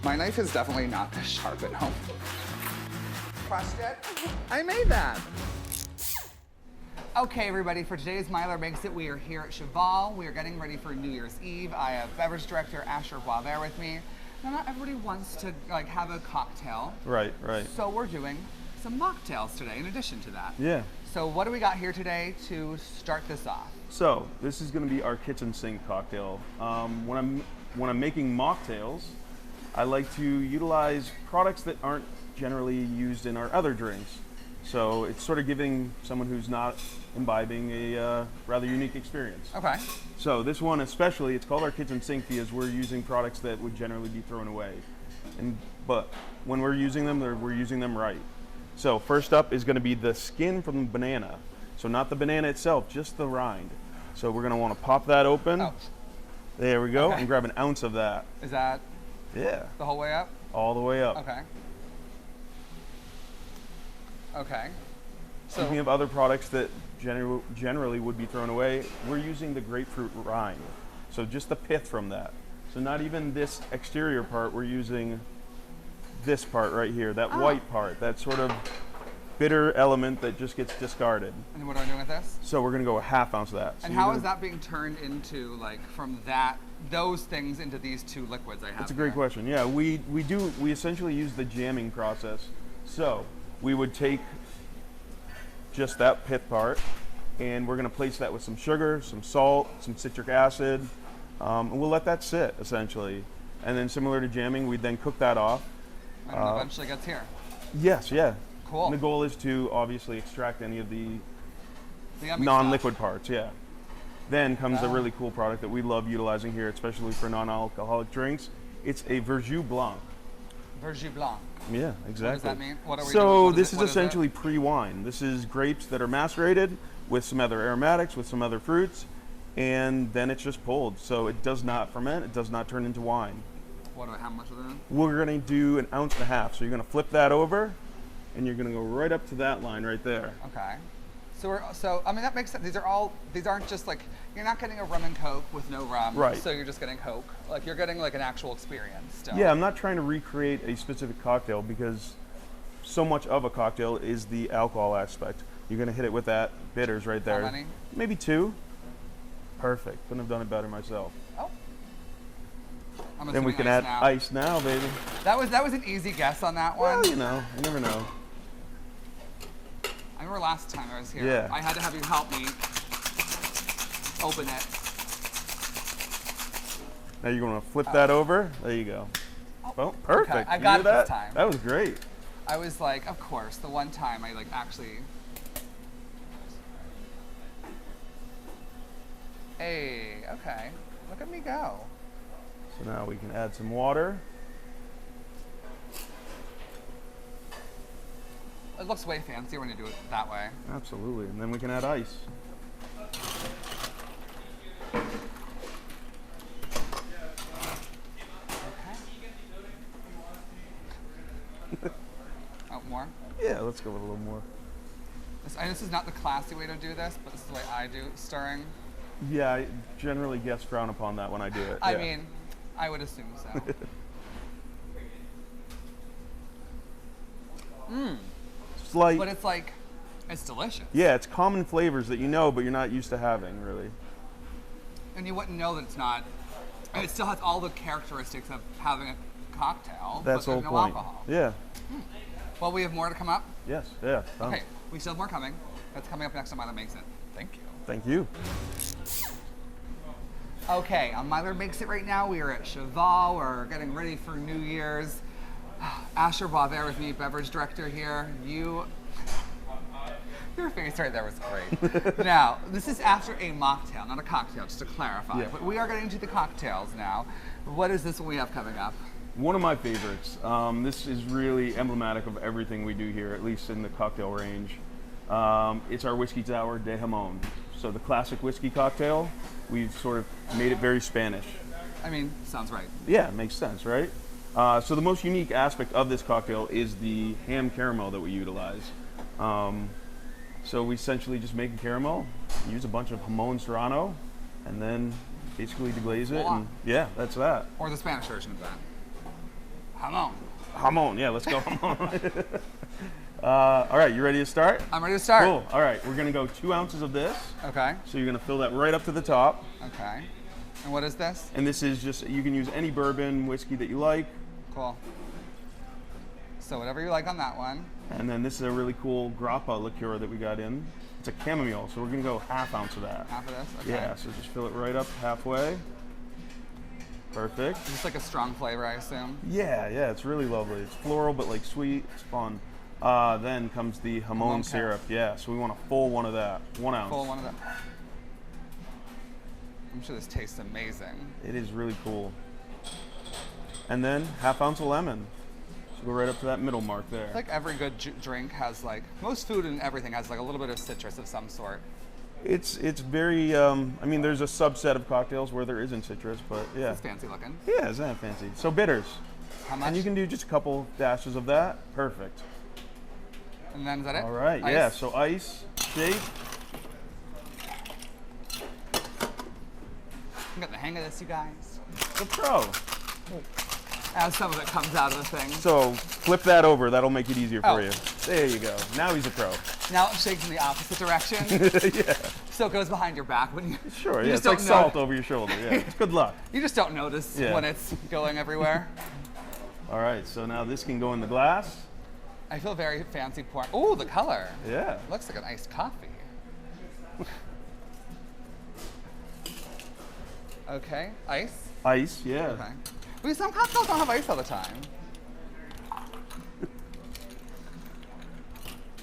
My knife is definitely not this sharp at home. Crushed it? I made that. Okay, everybody, for today's Myler Makes It, we are here at Chaval. We are getting ready for New Year's Eve. I have beverage director Asher Boisvert with me. Now, not everybody wants to have a cocktail. Right, right. So we're doing some mocktails today in addition to that. Yeah. So what do we got here today to start this off? So this is going to be our kitchen sink cocktail. When I'm making mocktails, I like to utilize products that aren't generally used in our other drinks. So it's sort of giving someone who's not imbibing a rather unique experience. Okay. So this one especially, it's called our kitchen sink because we're using products that would generally be thrown away. But when we're using them, we're using them right. So first up is going to be the skin from the banana. So not the banana itself, just the rind. So we're going to want to pop that open. Oh. There we go, Okay. and grab an ounce of that. Is that Yeah. the whole way up? All the way up. Okay. Okay. So Speaking of other products that generally would be thrown away, we're using the grapefruit rind. So just the pith from that. So not even this exterior part, we're using this part right here, that white part, that sort of bitter element that just gets discarded. And what are we doing with this? So we're gonna go a half ounce of that. And how is that being turned into, from those things into these two liquids I have? That's a great question. Yeah, we essentially use the jamming process. So we would take just that pith part, and we're gonna place that with some sugar, some salt, some citric acid, and we'll let that sit essentially. And then similar to jamming, we then cook that off. And it eventually gets here. Yes, yeah. Cool. And the goal is to obviously extract any of the yummy non-liquid stuff. parts, yeah. Then comes a really cool product that we love utilizing here, especially for non-alcoholic drinks. It's a Verjus Blanc. Verjus Blanc. Yeah, exactly. What does that mean? What are we So doing? What this is is essentially pre-wine. This is grapes that are macerated with some other aromatics, with some other fruits, and then it's just pulled. So it does not ferment, it does not turn into wine. How much of that? We're gonna do an ounce and a half. So you're gonna flip that over, and you're gonna go right up to that line right there. Okay. So I mean that makes sense. These aren't just you're not getting a rum and coke with no rum. Right. So you're just getting coke. You're getting an actual experience still. Yeah, I'm not trying to recreate a specific cocktail because so much of a cocktail is the alcohol aspect. You're gonna hit it with that bitters right there. How many? Maybe 2. Perfect. Couldn't have done it better myself. Oh. I'm Then we assuming can ice add now. ice now, baby. That was an easy guess on that one. Well, you never know. I remember last time I was here, Yeah. I had to have you help me open it. Now you're gonna flip that over. There you go. Oh, perfect. Okay, I You got did it this that? time. That was great. I was like, of course, the one time I actually. Hey, okay. Look at me go. So now we can add some water. It looks way fancier when you do it that way. Absolutely. And then we can add ice. Okay. Oh, more? Yeah, let's go with a little more. This is not the classy way to do this, but this is the way I do stirring. Yeah, I generally guess frown upon that when I do it. I yeah. mean, I would assume so. It's like, But it's delicious. yeah, it's common flavors that you know, but you're not used to having, really. And you wouldn't know that it's not. And it still has all the characteristics of having a cocktail, That's but the there's whole no point. alcohol. Yeah. Well, we have more to come up. Yes. Yeah. Done. Okay, we still have more coming. That's coming up next on Myler Makes It. Thank you. Thank you. Okay, on Myler Makes It right now, we are at Chaval. We're getting ready for New Year's. Asher Boisvert with me, beverage director here. Your face right there was great. Now, this is after a mocktail, not a cocktail, just to clarify. Yeah. But we are getting to the cocktails now. What is this one we have coming up? One of my favorites. This is really emblematic of everything we do here, at least in the cocktail range. It's our whiskey sour de jamon. So the classic whiskey cocktail, we've sort of made it very Spanish. I mean, sounds right. Yeah, it makes sense, right? So the most unique aspect of this cocktail is the ham caramel that we utilize. So we essentially just make a caramel, use a bunch of jamon serrano, and then basically deglaze it. And yeah, that's that. Or the Spanish version of that. Jamon. Jamon, yeah, let's go jamon. All right, you ready to start? I'm ready to start. Cool. All right, we're gonna go 2 ounces of this. Okay. So you're gonna fill that right up to the top. Okay. And what is this? And this is just, you can use any bourbon, whiskey that you like. Cool. So whatever you like on that one. And then this is a really cool grappa liqueur that we got in. It's a chamomile, so we're gonna go 1/2 ounce of that. Half of this? Okay. Yeah, so just fill it right up halfway. Perfect. Just like a strong flavor, I assume. Yeah, it's really lovely. It's floral, but like sweet. It's fun. Then comes the jamon syrup. Yeah, so we want a full one of that. 1 ounce. Full one of that. I'm sure this tastes amazing. It is really cool. And then 1/2 ounce of lemon. So go right up to that middle mark there. I feel like every good drink has like, most food and everything has like a little bit of citrus of some sort. It's very, I mean, there's a subset of cocktails where there isn't citrus, but yeah. It's fancy looking. Yeah, isn't that fancy? So bitters. How much? And you can do just a couple dashes of that. Perfect. And then is that it? All right, Ice? yeah, so ice, shake. I'm getting the hang of this, you guys. The pro. As some of it comes out of the thing. So flip that over, that'll make it easier for Oh. you. There you go. Now he's a pro. Now it shakes in the opposite direction. Yeah. So it goes behind your back when you. Sure, you yeah, just it's like don't salt know. over your shoulder. Yeah, it's good luck. You just don't notice Yeah. when it's going everywhere. All right, so now this can go in the glass. I feel very fancy pouring. Ooh, the color. Yeah. Looks like an iced coffee. Okay, ice. Ice, yeah. Okay. Well, some cocktails don't have ice all the time.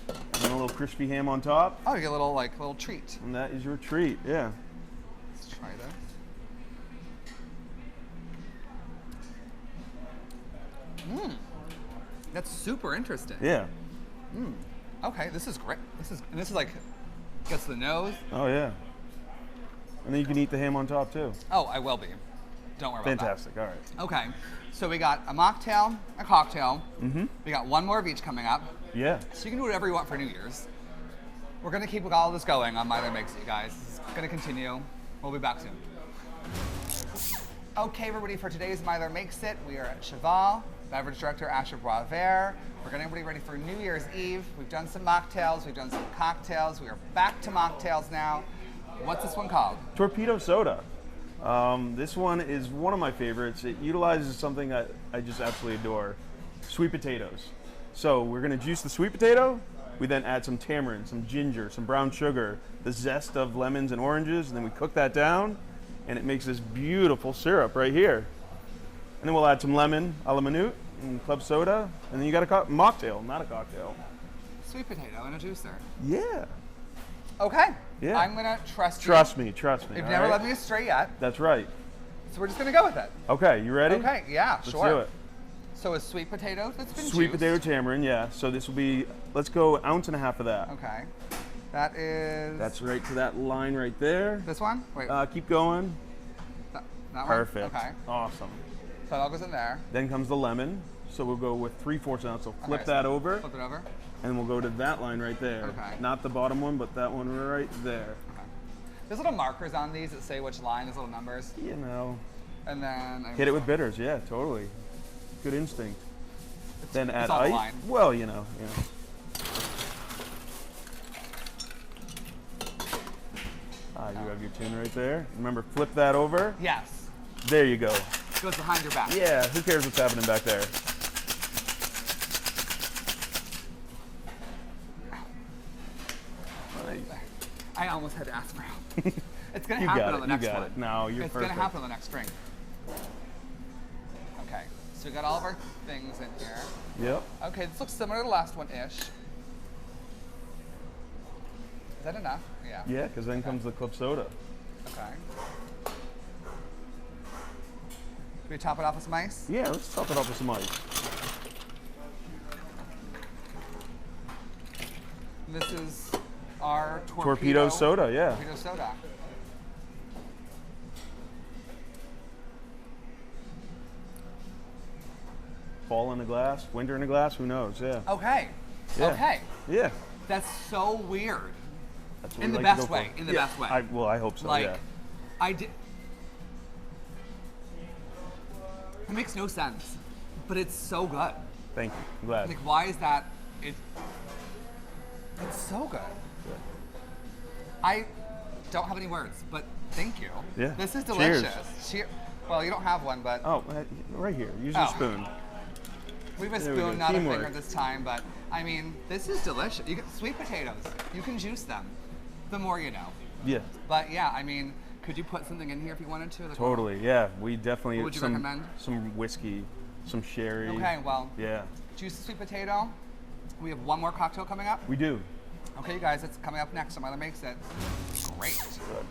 And then a little crispy ham on top. Oh, you get a little treat. And that is your treat, yeah. Let's try this. That's super interesting. Yeah. Okay, this is great. This is like gets to the nose. Oh, yeah. And then you can eat the ham on top, too. Oh, I will be. Don't worry about Fantastic, all right. that. Okay, so we got a mocktail, a cocktail. We got one more of each coming up. Yeah. So you can do whatever you want for New Year's. We're gonna keep all this going on Myler Makes It, you guys. It's gonna continue. We'll be back soon. Okay, everybody, for today's Myler Makes It, we are at Chaval. Beverage Director Asher Boisvert. We're getting everybody ready for New Year's Eve. We've done some mocktails, we've done some cocktails. We are back to mocktails now. What's this one called? Torpedo Soda. This one is one of my favorites. It utilizes something that I just absolutely adore, sweet potatoes. So we're gonna juice the sweet potato. We then add some tamarind, some ginger, some brown sugar, the zest of lemons and oranges, and then we cook that down, and it makes this beautiful syrup right here. And then we'll add some lemon a la minute and club soda, and then you got a mocktail, not a cocktail. Sweet potato and a juicer. Yeah. Okay. Yeah. I'm gonna trust you. Trust me. You've all never right? led me astray yet, That's right. so we're just gonna go with it. Okay, you ready? Okay, yeah, Let's sure. do it. So a sweet potato that's been Sweet juiced. potato tamarind, yeah. So this will be, let's go 1.5 ounces of that. Okay. That is. That's right to that line right there. This one? Wait. Keep going. that one? Perfect. Okay. Awesome. So it all goes in there. Then comes the lemon. So we'll go with 3/4 ounce. So flip Okay, so that over, Flip it over. and we'll go to that line right there. Okay. Not the bottom one, but that one right there. Okay. There's little markers on these that say which line, there's little numbers. You know, And then I hit it with bitters. Yeah, totally. Good instinct. Then add it's on the ice. line. Well, you know. You have your tin right there. Remember, flip that over. Yes. There you go. It goes behind your back. Yeah, who cares what's happening back there? I almost had to ask for help. It's gonna You happen got on the it. next You got one. it. No, you're It's perfect. gonna happen on the next drink. Okay. So we got all of our things in here. Yep. Okay, this looks similar to the last one-ish. Is that enough? Yeah. Yeah, because then comes the club soda. Okay. Can we top it off with some ice? Yeah, let's top it off with some ice. This is our Torpedo soda, yeah. Torpedo soda. Fall in a glass, winter in a glass, who knows? Yeah. Okay. Yeah. Okay. Yeah. That's so weird. That's what In we the like to best go way. for. In the Yeah, best way. I hope so. Like, yeah. I did. It makes no sense. but it's so good. Thank you. I'm glad. Like, why is that? It's so good. I don't have any words, but thank you. Yeah. This is delicious. Cheers. Well, you don't have one, but Oh, right here. Use your Oh. spoon. we have a There we go. spoon, not Teamwork. a finger this time. But I mean, this is delicious. You get sweet potatoes. You can juice them. The more you know. Yeah. But yeah, I mean, could you put something in here if you wanted to? Like, Totally. Yeah. We definitely What would you some recommend? some whiskey, some sherry. Okay, well, Yeah. juice sweet potato. We have one more cocktail coming up. We do. Okay, you guys, it's coming up next on Myler Makes It. Great. Good.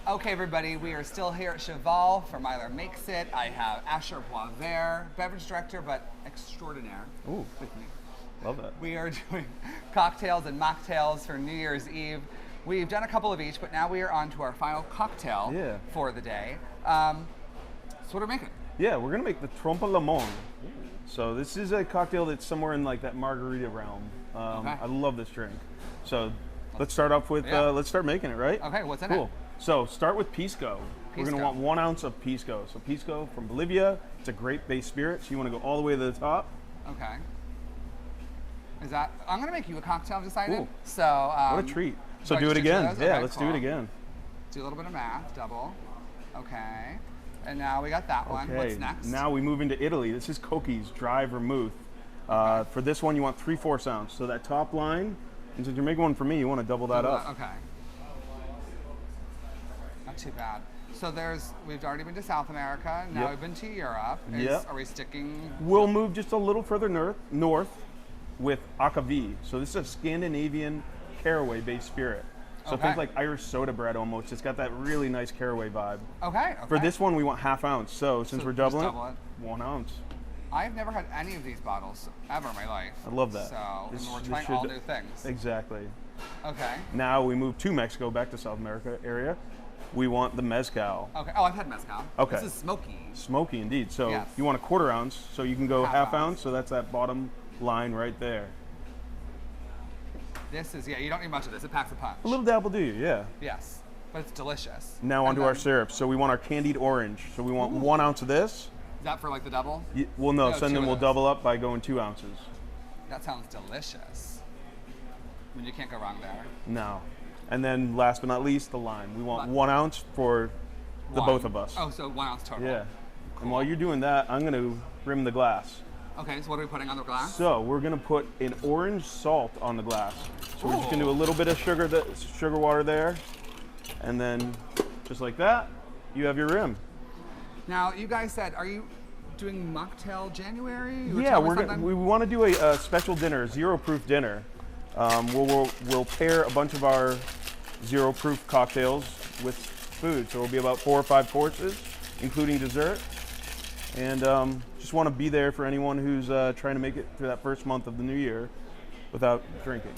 Okay, everybody, we are still here at Chaval for Myler Makes It. I have Asher Boisvert, beverage director, but extraordinaire, Ooh. with me. Love that. We are doing cocktails and mocktails for New Year's Eve. We've done a couple of each, but now we are on to our final cocktail Yeah. for the day. So what are we making? Yeah, we're gonna make the Trumpa Lon. So this is a cocktail that's somewhere in like that margarita realm. Okay. I love this drink. So let's start off with Yeah. let's start making it, right? Okay, what's in Cool. it? So start with pisco. We're gonna Pisco. want 1 ounce of pisco. So pisco from Bolivia. It's a great base spirit. So you want to go all the way to the top. Okay. Is that, I'm gonna make you a cocktail, I've decided. Ooh. So, What a treat. So I do it just again. those? Yeah, Okay, let's do cool. it again. Do a little bit of math, double. Okay. And now we got that one. Okay. What's next? Now we move into Italy. This is Cochi's dry vermouth. For this one, you want 3/4 ounce. So that top line, and since you're making one for me, you want to double that up. Okay. Not too bad. So we've already been to South America. Now Yep. we've been to Europe. Yep. Are we sticking? We'll move just a little further north with Akavi. So this is a Scandinavian caraway-based spirit. So Okay. think like Irish soda bread almost. It's got that really nice caraway vibe. Okay. For this one, we want 1/2 ounce. So since So we're just doubling double it. 1 ounce. I've never had any of these bottles ever in my life. I love that. So This- and we're this trying should- all new things. Exactly. Okay. Now we move to Mexico, back to South America area. We want the mezcal. Okay. Oh, I've had mezcal. Okay. This is smoky. Smoky indeed. So Yes. you want 1/4 ounce. So you can go 1/2 1/2 ounce. ounce. So that's that bottom line right there. This is, yeah, you don't need much of this. It packs a punch. A little dabble, do you? Yeah. Yes. But it's delicious. Now And onto our then- syrup. So we want our candied orange. So we want 1 ounce of this. Is that for like the double? Well, no, No, so then 2 of we'll those. double up by going 2 ounces. That sounds delicious. I mean, you can't go wrong there. No. And then last but not least, the lime. We want Lime. 1 ounce for the One. both of us. Oh, so 1 ounce total. Yeah. And while you're doing that, I'm going to rim the glass. Okay, so what are we putting on the glass? So we're going to put an orange salt on the glass. So we're just going to do a little bit of sugar water there. And then just like that, you have your rim. Now, you guys said, are you doing mocktail January? You were Yeah, telling me something? we want to do a special dinner, zero proof dinner. We'll pair a bunch of our zero proof cocktails with food. So it'll be about 4 or 5 courses, including dessert. And just want to be there for anyone who's trying to make it through that first month of the new year without drinking.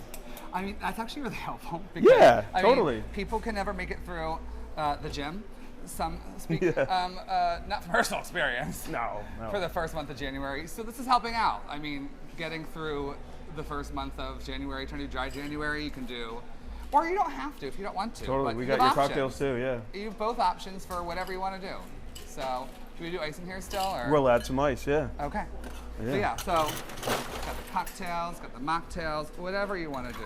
I mean, that's actually really helpful. Yeah, I totally. mean, people can never make it through the gym. Some speak, Yeah. not from personal experience. No. For the first month of January. So this is helping out. I mean, getting through the first month of January, trying to do dry January, you can do. Or you don't have to if you don't want to. Totally, but we you got have your options. cocktails too, yeah. You have both options for whatever you want to do. So, do we do ice in here still? Or? We'll add some ice, yeah. Okay. Yeah. So yeah, so got the cocktails, got the mocktails, whatever you want to do.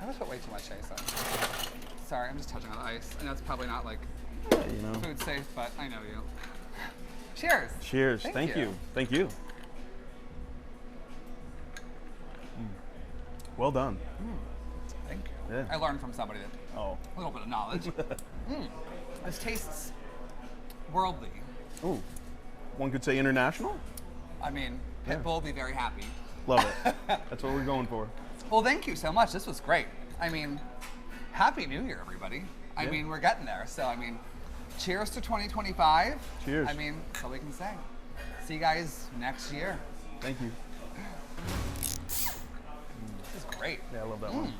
I always put way too much ice on. Sorry, I'm just touching on the ice. I know it's probably not like You know. food safe, but I know you. Cheers. Cheers. Thank Thank you. you. Thank you. Well done. Thank you. Yeah. I learned from somebody that Oh. a little bit of knowledge. This tastes worldly. Ooh. One could say international. I mean, Pitbull will be very happy. Love it. That's what we're going for. Well, thank you so much. This was great. I mean, Happy New Year, everybody. I Yeah. mean, we're getting there. So, I mean, cheers to 2025. Cheers. I mean, that's all we can say. See you guys next year. Thank you. This is great. Yeah, I love that one.